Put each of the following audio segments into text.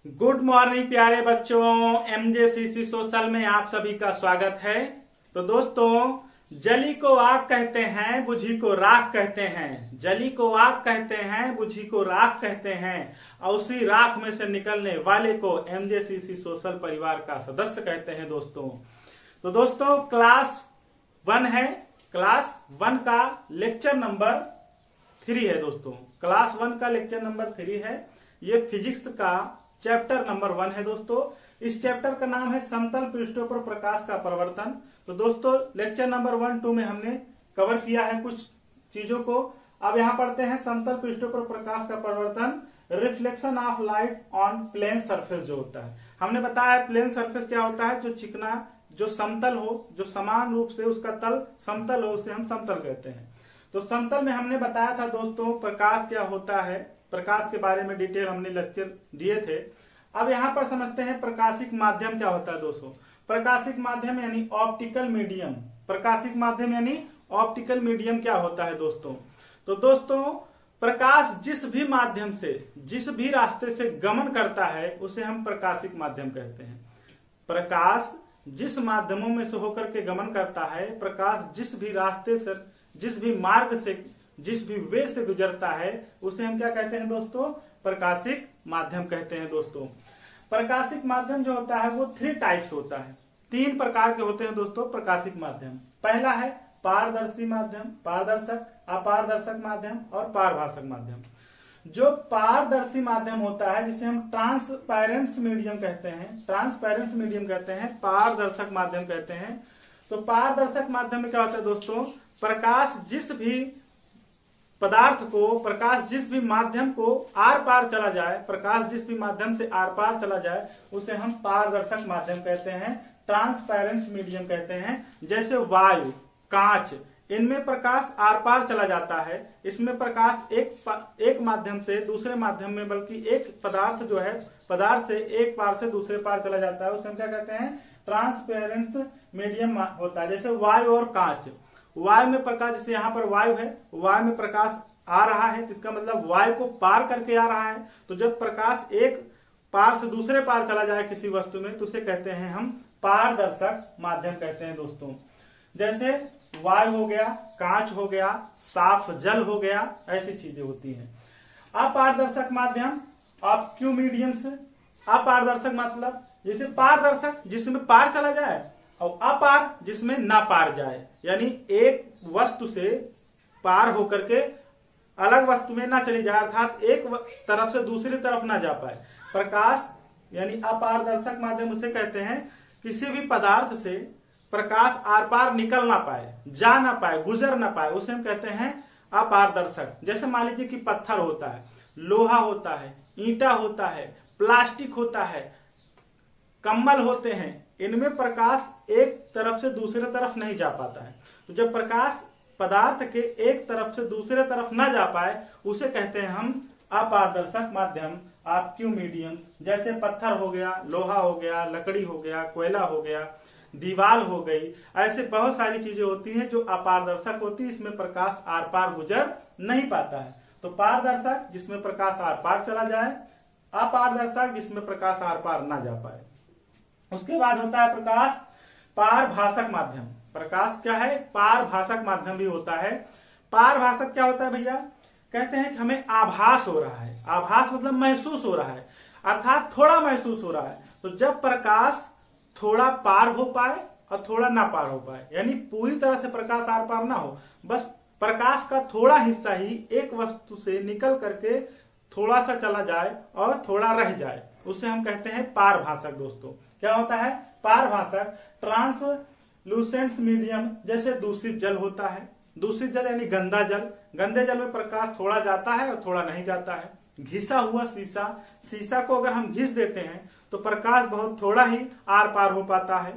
Good morning प्यारे बच्चों, एमजेसीसी social में आप सभी का स्वागत है। तो दोस्तों, जली को आग कहते हैं, बुझी को राख कहते हैं। जली को आग कहते हैं, बुझी को राख कहते हैं, और उसी राख में से निकलने वाले को एमजेसीसी सोशल परिवार का सदस्य कहते हैं। दोस्तों तो दोस्तों क्लास 1 है। क्लास 1 का लेक्चर नंबर 3 है। दोस्तों क्लास 1 का लेक्चर नंबर 3 है। ये फिजिक्स का चैप्टर नंबर 1 है। दोस्तों इस चैप्टर का नाम है समतल पृष्ठों पर प्रकाश का परिवर्तन। तो दोस्तों लेक्चर नंबर 1, 2 में हमने कवर किया है कुछ चीजों को। अब यहाँ पढ़ते हैं समतल पृष्ठों पर प्रकाश का परिवर्तन, reflection of light on plane surface जो होता है। हमने बताया प्लेन सरफेस क्या होता है, जो चिकना, जो समतल हो, जो समान रूप से उसका तल समतल हो, उसे हम समतल कहते हैं। तो समतल में हमने बताया था दोस्तों प्रकाश क्या होता है, प्रकाश के बारे में डिटेल हमने लेक्चर दिए थे। अब यहाँ पर समझते हैं प्रकाशिक माध्यम क्या होता है। दोस्तों प्रकाशिक माध्यम यानी ऑप्टिकल मीडियम, प्रकाशिक माध्यम यानी ऑप्टिकल मीडियम क्या होता है दोस्तों। तो दोस्तों प्रकाश जिस भी माध्यम से, जिस भी रास्ते से गमन करता है उसे हम प्रकाशिक माध्यम कहते हैं। प्रकाश जिस माध्यमों में से होकर के गमन करता है, प्रकाश जिस भी रास्ते से, जिस भी मार्ग से, जिस भी वे से गुजरता है उसे हम क्या कहते हैं दोस्तों, प्रकाशिक माध्यम कहते हैं। दोस्तों प्रकाशिक माध्यम जो होता है वो 3 टाइप्स होता है, 3 प्रकार के होते हैं दोस्तों प्रकाशिक माध्यम। पहला है पारदर्शी माध्यम, पारदर्शक, अपारदर्शक माध्यम और पारभाषक माध्यम। जो पारदर्शी माध्यम होता है जिसे हम ट्रांसपेरेंट मीडियम कहते हैं, ट्रांसपेरेंट मीडियम कहते हैं, पारदर्शक माध्यम कहते हैं। तो पारदर्शक माध्यम में क्या होता है दोस्तों, प्रकाश जिस भी पदार्थ को, प्रकाश जिस भी माध्यम को आर पार चला जाए, प्रकाश जिस भी माध्यम से आर पार चला जाए उसे हम पारदर्शक माध्यम कहते हैं, ट्रांसपेरेंट मीडियम कहते हैं। जैसे वायु, कांच, इनमें प्रकाश आर पार चला जाता है। इसमें प्रकाश एक माध्यम से दूसरे माध्यम में, बल्कि एक पदार्थ जो है, पदार्थ से एक पार से दूसरे पार चला जाता है, उसे हम क्या कहते हैं, ट्रांसपेरेंट मीडियम होता है। जैसे वायु और कांच, वायु में प्रकाश, जैसे यहाँ पर वायु है, वायु में प्रकाश आ रहा है, इसका मतलब वायु को पार करके आ रहा है। तो जब प्रकाश एक पार से दूसरे पार चला जाए किसी वस्तु में तो उसे कहते हैं हम पारदर्शक माध्यम कहते हैं। दोस्तों जैसे वायु हो गया, कांच हो गया, साफ जल हो गया, ऐसी चीजें होती हैं। अपारदर्शक माध्यम, ऑब्क्यू मीडियम्स। अपारदर्शक मतलब जैसे पारदर्शक जिसमें पार चला जाए, और अपार जिसमें ना पार जाए, यानी एक वस्तु से पार होकर के अलग वस्तु में ना चली जाए, अर्थात एक तरफ से दूसरी तरफ ना जा पाए। प्रकाश यानी अपारदर्शक माध्यम उसे कहते हैं किसी भी पदार्थ से प्रकाश आर पार निकल ना पाए, जा ना पाए, गुजर ना पाए, उसे हम कहते हैं अपारदर्शक। जैसे मान लीजिए कि पत्थर होता है, लोहा होता है, ईंटा होता है, प्लास्टिक होता है, कम्बल होते हैं, इनमें प्रकाश एक तरफ से दूसरे तरफ नहीं जा पाता है। तो जब प्रकाश पदार्थ के एक तरफ से दूसरे तरफ न जा पाए उसे कहते हैं हम अपारदर्शक माध्यम, ऑब्क्यू मीडियम। जैसे पत्थर हो गया, लोहा हो गया, लकड़ी हो गया, कोयला हो गया, दीवार हो गई, ऐसे बहुत सारी चीजें होती हैं जो अपारदर्शक होती है, इसमें प्रकाश आर पार गुजर नहीं पाता है। तो पारदर्शक जिसमें प्रकाश आर पार चला जाए, अपारदर्शक जिसमें प्रकाश आर पार ना जा पाए। उसके बाद होता है प्रकाश पारभाषक माध्यम। प्रकाश क्या है, पारभाषक माध्यम भी होता है। पारभाषक क्या होता है भैया, कहते हैं कि हमें आभास हो रहा है, आभास मतलब महसूस हो रहा है, अर्थात थोड़ा महसूस हो रहा है। तो जब प्रकाश थोड़ा पार हो पाए और थोड़ा ना पार हो पाए, यानी पूरी तरह से प्रकाश आर पार ना हो, बस प्रकाश का थोड़ा हिस्सा ही एक वस्तु से निकल करके थोड़ा सा चला जाए और थोड़ा रह जाए, उसे हम कहते हैं पारभाषक। दोस्तों क्या होता है पारभाषक, ट्रांसलूसेंट मीडियम। जैसे दूषित जल होता है, दूषित जल यानी गंदा जल, गंदे जल में प्रकाश थोड़ा जाता है और थोड़ा नहीं जाता है। घिसा हुआ शीशा, शीशा को अगर हम घिस देते हैं तो प्रकाश बहुत थोड़ा ही आर पार हो पाता है,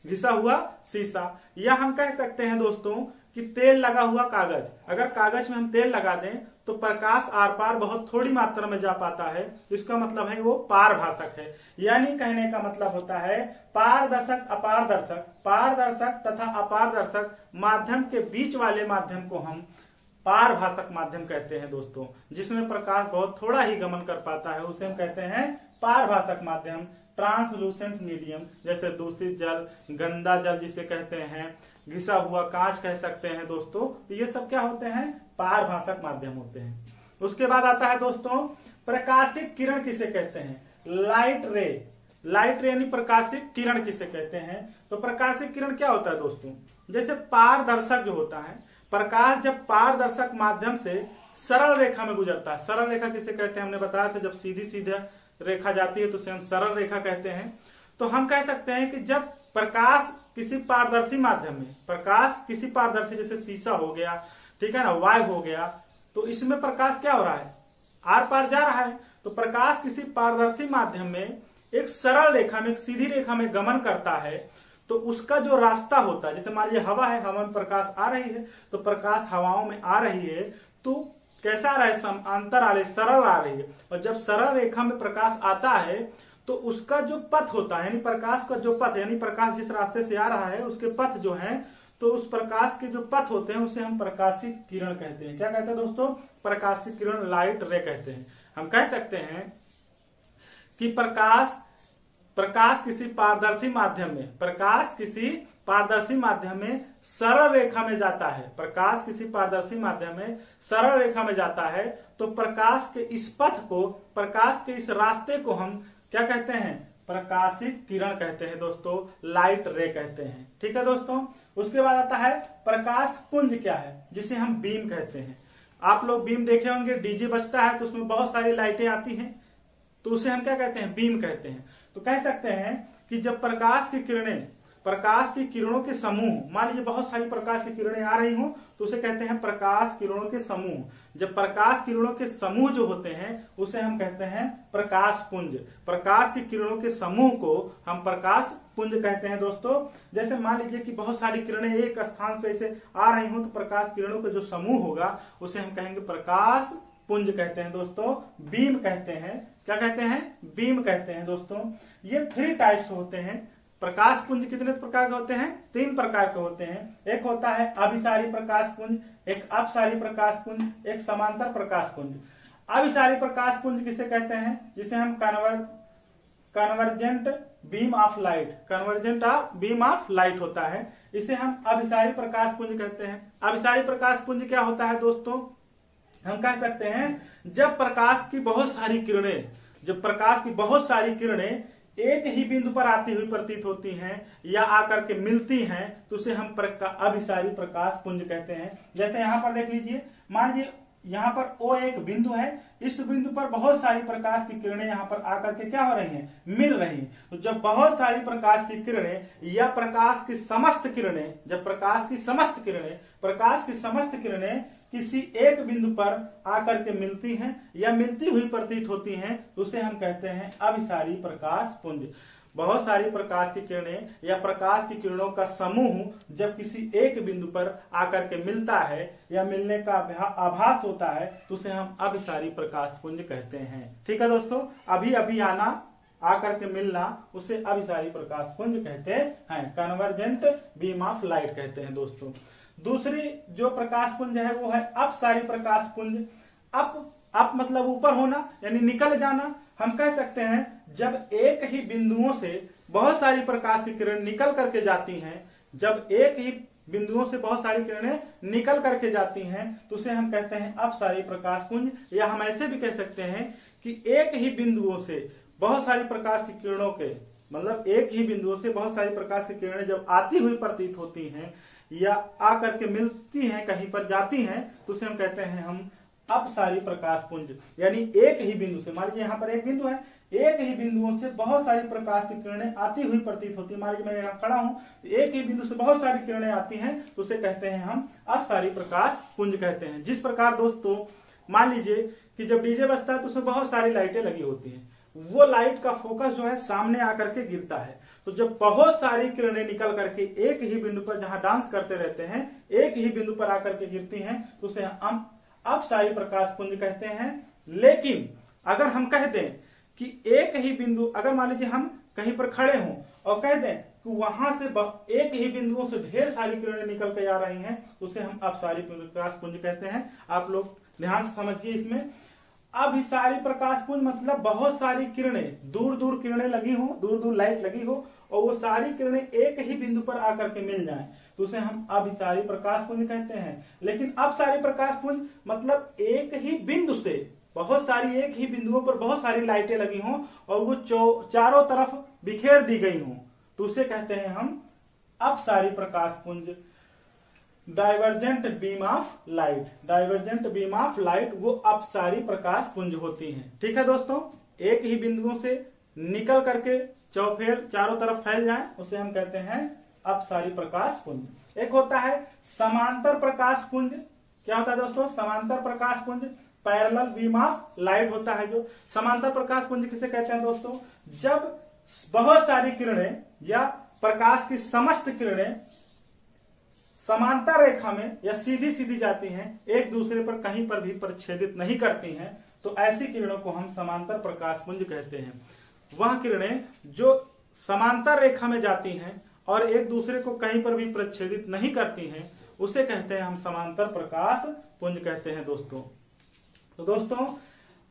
घिसा हुआ शीशा। या हम कह सकते हैं दोस्तों कि तेल लगा हुआ कागज, अगर कागज में हम तेल लगा दें तो प्रकाश आर पार बहुत थोड़ी मात्रा में जा पाता है, इसका मतलब है वो पारभाषक है। यानी कहने का मतलब होता है पारदर्शक, अपारदर्शक, पारदर्शक तथा अपारदर्शक माध्यम के बीच वाले माध्यम को हम पारभाषक माध्यम कहते हैं दोस्तों। जिसमें प्रकाश बहुत थोड़ा ही गमन कर पाता है उसे हम कहते हैं पारभाषक माध्यम, ट्रांसलूसेंट मीडियम। जैसे दूषित जल, गंदा जल जिसे कहते हैं, घिसा हुआ कांच कह सकते हैं दोस्तों। तो ये सब क्या होते हैं? पारभाषक माध्यम होते हैं। उसके बाद आता है दोस्तों प्रकाशिक किरण किसे कहते हैं? लाइट रे। लाइट रे यानी प्रकाशिक किरण किसे कहते हैं? तो प्रकाशिक किरण क्या होता है दोस्तों? जैसे पारदर्शक जो होता है, प्रकाश जब पारदर्शक माध्यम से सरल रेखा में गुजरता है, सरल रेखा किसे कहते हैं हमने बताया था, जब सीधी सीधा रेखा जाती है तो उसे हम सरल रेखा कहते हैं। तो हम कह सकते हैं कि जब प्रकाश किसी पारदर्शी माध्यम में, प्रकाश किसी पारदर्शी जैसे शीशा हो गया, ठीक है ना, वायु हो गया, तो इसमें प्रकाश क्या हो रहा है? आर पार जा रहा है। तो प्रकाश किसी पारदर्शी माध्यम में एक सरल रेखा में, एक सीधी रेखा में गमन करता है, तो उसका जो रास्ता होता है, जैसे मान लीजिए हवा है, हवा में प्रकाश आ रही है, तो प्रकाश हवाओं में आ रही है तो कैसा आ रहा है? समांतर आ रही है, सरल आ रही है। और जब सरल रेखा में प्रकाश आता है तो उसका जो पथ होता है, यानी प्रकाश का जो पथ, यानी प्रकाश जिस रास्ते से आ रहा है उसके पथ जो है, तो उस प्रकाश के जो पथ होते हैं उसे हम प्रकाशिक किरण कहते हैं। क्या कहते हैं दोस्तों? प्रकाशिक किरण, लाइट रे कहते हैं। हम कह सकते हैं कि प्रकाश किसी पारदर्शी माध्यम में, प्रकाश किसी पारदर्शी माध्यम में सरल रेखा में जाता है, प्रकाश किसी पारदर्शी माध्यम में सरल रेखा में जाता है, तो प्रकाश के इस पथ को, प्रकाश के इस रास्ते को हम क्या कहते हैं? प्रकाशिक किरण कहते हैं दोस्तों, लाइट रे कहते हैं। ठीक है दोस्तों। उसके बाद आता है प्रकाश पुंज क्या है, जिसे हम बीम कहते हैं। आप लोग बीम देखे होंगे, डीजे बजता है तो उसमें बहुत सारी लाइटें आती हैं, तो उसे हम क्या कहते हैं? बीम कहते हैं। तो कह सकते हैं कि जब प्रकाश की किरणें, प्रकाश की किरणों के समूह, मान लीजिए बहुत सारी प्रकाश की किरणें आ रही हों तो उसे कहते हैं प्रकाश किरणों के समूह। जब प्रकाश किरणों के समूह जो होते हैं उसे हम कहते हैं प्रकाश पुंज। प्रकाश की किरणों के समूह को हम प्रकाश पुंज कहते हैं दोस्तों। जैसे मान लीजिए कि बहुत सारी किरणें एक स्थान से ऐसे आ रही हों तो प्रकाश किरणों का जो समूह होगा उसे हम कहेंगे प्रकाश पुंज कहते हैं दोस्तों, बीम कहते हैं। क्या कहते हैं? बीम कहते हैं दोस्तों। ये 3 टाइप्स होते हैं। प्रकाश पुंज कितने प्रकार के होते हैं? 3 प्रकार के होते हैं। एक होता है अभिसारी प्रकाश पुंज, एक अपसारी प्रकाश पुंज, एक समांतर प्रकाश पुंज। अभिसारी प्रकाश पुंज किसे कहते हैं? जिसे हम convergent beam of light, convergent beam of light होता है, इसे हम अभिसारी प्रकाश पुंज कहते हैं। अभिसारी प्रकाश पुंज क्या होता है दोस्तों? हम कह सकते हैं जब प्रकाश की बहुत सारी किरणें, जब प्रकाश की बहुत सारी किरणें एक ही बिंदु पर आती हुई प्रतीत होती हैं या आकर के मिलती हैं तो उसे हम अभिसारी प्रकाश पुंज कहते हैं। जैसे यहां पर देख लीजिए, मान लीजिए यहाँ पर O एक बिंदु है, इस बिंदु पर बहुत सारी प्रकाश की किरणें यहाँ पर आकर के क्या हो रही हैं? मिल रही हैं। तो जब बहुत सारी प्रकाश की किरणें या प्रकाश की समस्त किरणें, जब प्रकाश की समस्त किरणें किसी एक बिंदु पर आकर के मिलती हैं या मिलती हुई प्रतीत होती हैं तो उसे हम कहते हैं अभिसारी प्रकाश पुंज। बहुत सारी प्रकाश की किरणें या प्रकाश की किरणों का समूह जब किसी एक बिंदु पर आकर के मिलता है या मिलने का आभास होता है तो उसे हम अभिसारी प्रकाश पुंज कहते हैं। ठीक है दोस्तों, अभी अभी आना, आकर के मिलना, उसे अभिसारी प्रकाश पुंज कहते हैं, कन्वर्जेंट बीम ऑफ लाइट कहते हैं दोस्तों। दूसरी जो प्रकाश पुंज है वो है अपसारी प्रकाश पुंज। अप मतलब ऊपर होना यानी निकल जाना। हम कह सकते हैं जब एक ही बिंदुओं से बहुत सारी प्रकाश की किरण निकल करके जाती हैं, जब एक ही बिंदुओं से बहुत सारी किरणें निकल करके जाती हैं तो उसे हम कहते हैं अपसारी प्रकाश पुंज। या हम ऐसे भी कह सकते हैं कि एक ही बिंदुओं से बहुत सारी प्रकाश की किरणों के, मतलब एक ही बिंदुओं से बहुत सारी प्रकाश की किरणें जब आती हुई प्रतीत होती हैं या आकर के मिलती हैं, कहीं पर जाती हैं तो उसे हम कहते हैं हम अपसारी प्रकाश पुंज। यानी एक ही बिंदु से, मान लीजिए यहाँ पर एक बिंदु है, एक ही बिंदुओं से बहुत सारी प्रकाश की किरणें आती हुई प्रतीत होती है। मान लीजिए मैं यहाँ खड़ा हूं, एक ही बिंदु से बहुत सारी किरणें आती हैं तो उसे कहते हैं हम अपसारी प्रकाश पुंज कहते हैं। जिस प्रकार दोस्तों मान लीजिए कि जब डीजे बजता है तो उसमें बहुत सारी लाइटें लगी होती हैं, वो लाइट का फोकस जो है सामने आकर के गिरता है, तो जब बहुत सारी किरणें निकल करके एक ही बिंदु पर जहां डांस करते रहते हैं एक ही बिंदु पर आकर के गिरती हैं तो उसे हम अपसारी प्रकाश पुंज कहते हैं। लेकिन अगर हम कह दें कि एक ही बिंदु, अगर मान लीजिए हम कहीं पर खड़े हों और कह दें कि वहां से एक ही बिंदुओं से ढेर सारी किरणें निकल के आ रही हैं, उसे हम अपसारी प्रकाश पुंज कहते हैं। आप लोग ध्यान से समझिए इसमें। अभिसारी प्रकाश पुंज मतलब बहुत सारी किरणें, दूर दूर किरणें लगी हो, दूर दूर लाइट लगी हो और वो सारी किरणें एक ही बिंदु पर आकर के मिल जाएं, तो उसे हम अभिसारी प्रकाश पुंज कहते हैं। लेकिन अपसारी प्रकाश पुंज मतलब एक ही बिंदु से बहुत सारी, एक ही बिंदुओं पर बहुत सारी लाइटें लगी हों और वो चारों तरफ बिखेर दी गई हों, तो उसे कहते हैं हम अपसारी प्रकाश पुंज। Divergent beam of light, divergent beam of light वो अपसारी प्रकाश पुंज होती हैं। ठीक है दोस्तों, एक ही बिंदुओं से निकल करके चौफेर चारों तरफ फैल जाए, उसे हम कहते हैं अपसारी प्रकाश पुंज। एक होता है समांतर प्रकाश पुंज। क्या होता है दोस्तों? समांतर प्रकाश पुंज, पैरेलल बीम ऑफ लाइट होता है। जो समांतर प्रकाश पुंज किसे कहते हैं दोस्तों? जब बहुत सारी किरणें या प्रकाश की समस्त किरणें समांतर रेखा में या सीधी सीधी जाती हैं, एक दूसरे पर कहीं पर भी परिच्छेदित नहीं करती हैं, तो ऐसी किरणों को हम समांतर प्रकाश पुंज कहते हैं। वह किरणें जो समांतर रेखा में जाती हैं और एक दूसरे को कहीं पर भी परिच्छेदित नहीं करती हैं, उसे कहते हैं हम समांतर प्रकाश पुंज कहते हैं दोस्तों। तो दोस्तों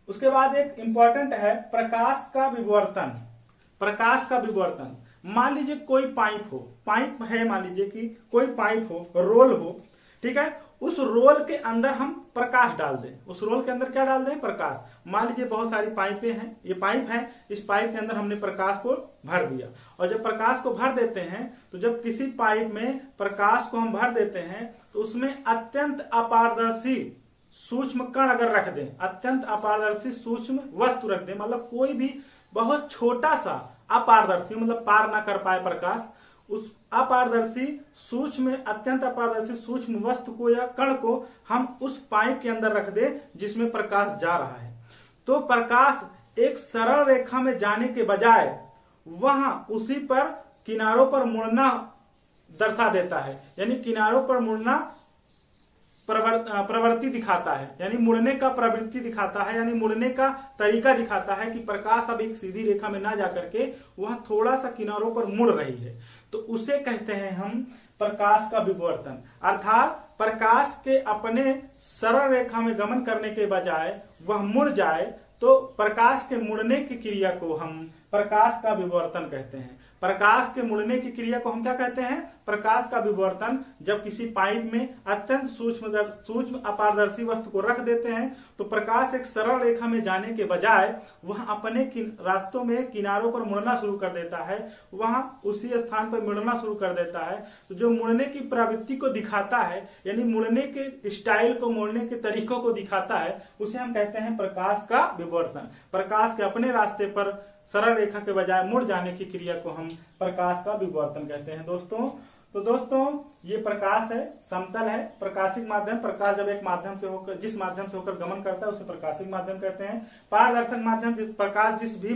उसके बाद एक इंपॉर्टेंट है प्रकाश का विवर्तन। प्रकाश का विवर्तन, मान लीजिए कोई पाइप हो, पाइप है, मान लीजिए कि कोई पाइप हो, रोल हो, ठीक है, उस रोल के अंदर हम प्रकाश डाल दें। उस रोल के अंदर क्या डाल दें? प्रकाश। मान लीजिए बहुत सारी पाइपें हैं, ये पाइप है, इस पाइप के अंदर हमने प्रकाश को भर दिया और जब प्रकाश को भर देते हैं तो जब किसी पाइप में प्रकाश को हम भर देते हैं तो उसमें अत्यंत अपारदर्शी सूक्ष्म कण अगर रख दें, अत्यंत अपारदर्शी सूक्ष्म वस्तु रख दें, मतलब कोई भी बहुत छोटा सा अपारदर्शी, मतलब पार ना कर पाए प्रकाश, उस अपारदर्शी सूक्ष्म, अत्यंत अपारदर्शी सूक्ष्म वस्तु को या कण को हम उस पाइप के अंदर रख दे जिसमें प्रकाश जा रहा है, तो प्रकाश एक सरल रेखा में जाने के बजाय वहां उसी पर किनारों पर मुड़ना दर्शा देता है। यानी किनारों पर मुड़ना प्रवृत्ति दिखाता है, यानी मुड़ने का प्रवृत्ति दिखाता है, यानी मुड़ने का तरीका दिखाता है कि प्रकाश अब एक सीधी रेखा में ना जाकर के वह थोड़ा सा किनारों पर मुड़ रही है, तो उसे कहते हैं हम प्रकाश का विवर्तन। अर्थात प्रकाश के अपने सरल रेखा में गमन करने के बजाय वह मुड़ जाए, तो प्रकाश के मुड़ने की क्रिया को हम प्रकाश का विवर्तन कहते हैं। प्रकाश के मुड़ने की क्रिया को हम क्या कहते हैं? प्रकाश का विवर्तन। जब किसी पाइप में अत्यंत सूक्ष्म अपारदर्शी वस्तु को रख देते हैं तो प्रकाश एक सरल रेखा में जाने के बजाय वह अपने रास्तों में किनारों पर मुड़ना शुरू कर देता है, वहां उसी स्थान पर मुड़ना शुरू कर देता है। तो जो मुड़ने की प्रवृत्ति को दिखाता है, यानी मुड़ने के स्टाइल को, मुड़ने के तरीकों को दिखाता है, उसे हम कहते हैं प्रकाश का विवर्तन। प्रकाश के अपने रास्ते पर सरल रेखा के बजाय मुड़ जाने की क्रिया को हम प्रकाश का विवर्तन कहते हैं दोस्तों। तो दोस्तों ये प्रकाश है, समतल है, प्रकाशिक माध्यम। प्रकाश जब एक माध्यम से होकर, जिस माध्यम से होकर गमन करता है उसे प्रकाशिक माध्यम कहते हैं। पारदर्शक माध्यम, प्रकाश जिस भी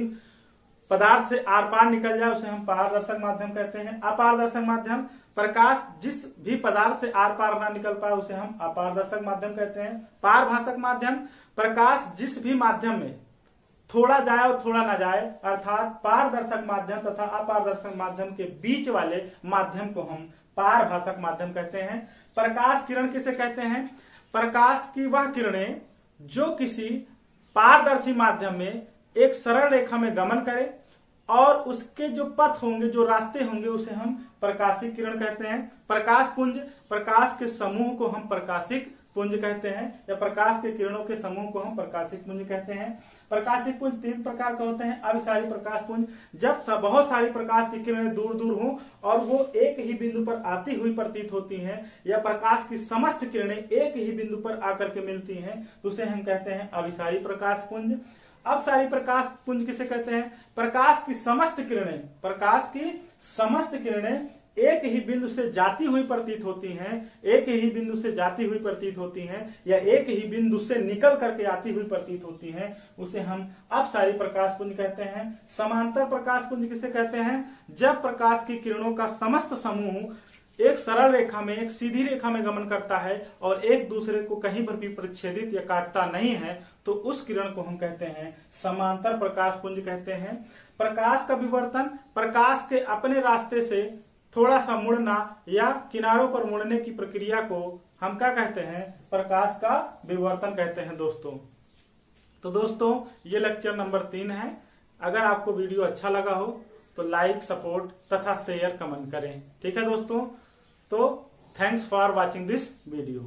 पदार्थ से आर पार निकल जाए उसे हम पारदर्शक माध्यम कहते हैं। अपारदर्शक माध्यम, प्रकाश जिस भी पदार्थ से आर पार ना निकल पाए उसे हम अपारदर्शक माध्यम कहते हैं। पारभाषक माध्यम, प्रकाश जिस भी माध्यम में थोड़ा जाए और थोड़ा ना जाए, अर्थात पारदर्शक माध्यम तथा अपारदर्शक माध्यम के बीच वाले माध्यम को हम पारभाषक माध्यम कहते हैं। प्रकाश किरण किसे कहते हैं? प्रकाश की वह किरणें जो किसी पारदर्शी माध्यम में एक सरल रेखा में गमन करे और उसके जो पथ होंगे, जो रास्ते होंगे, उसे हम प्रकाशिक किरण कहते हैं। प्रकाश पुंज, प्रकाश के समूह को हम प्रकाशिक पुंज कहते हैं, या प्रकाश के किरणों के समूह को हम प्रकाशिक पुंज कहते हैं। प्रकाशिक पुंज 3 प्रकार के होते हैं। अभिसारी प्रकाश पुंज, जब बहुत सारी प्रकाश की किरणें दूर दूर हों और वो एक ही बिंदु पर आती हुई प्रतीत होती हैं, या प्रकाश की समस्त किरणें एक ही बिंदु पर आकर के मिलती हैं, तो उसे हम कहते हैं अभिसारी प्रकाश पुंज। अपसारी प्रकाश पुंज किसे कहते हैं? प्रकाश की समस्त किरणें, प्रकाश की समस्त किरणें एक ही बिंदु से जाती हुई प्रतीत होती हैं, एक ही बिंदु से जाती हुई प्रतीत होती हैं, या एक ही बिंदु से निकल करके आती हुई प्रतीत होती हैं, उसे हम अपसारी प्रकाश पुंज कहते हैं। समांतर प्रकाश पुंज किसे कहते हैं? जब प्रकाश की किरणों का समस्त समूह एक सरल रेखा में, एक सीधी रेखा में गमन करता है और एक दूसरे को कहीं पर भी परिच्छेदित या काटता नहीं है, तो उस किरण को हम कहते हैं समांतर प्रकाश पुंज कहते हैं। प्रकाश का विवर्तन, प्रकाश के अपने रास्ते से थोड़ा सा मुड़ना या किनारों पर मुड़ने की प्रक्रिया को हम क्या कहते हैं, प्रकाश का विवर्तन कहते हैं दोस्तों। तो दोस्तों ये लेक्चर नंबर 3 है। अगर आपको वीडियो अच्छा लगा हो तो लाइक, सपोर्ट तथा शेयर, कमेंट करें। ठीक है दोस्तों, तो thanks for watching this video.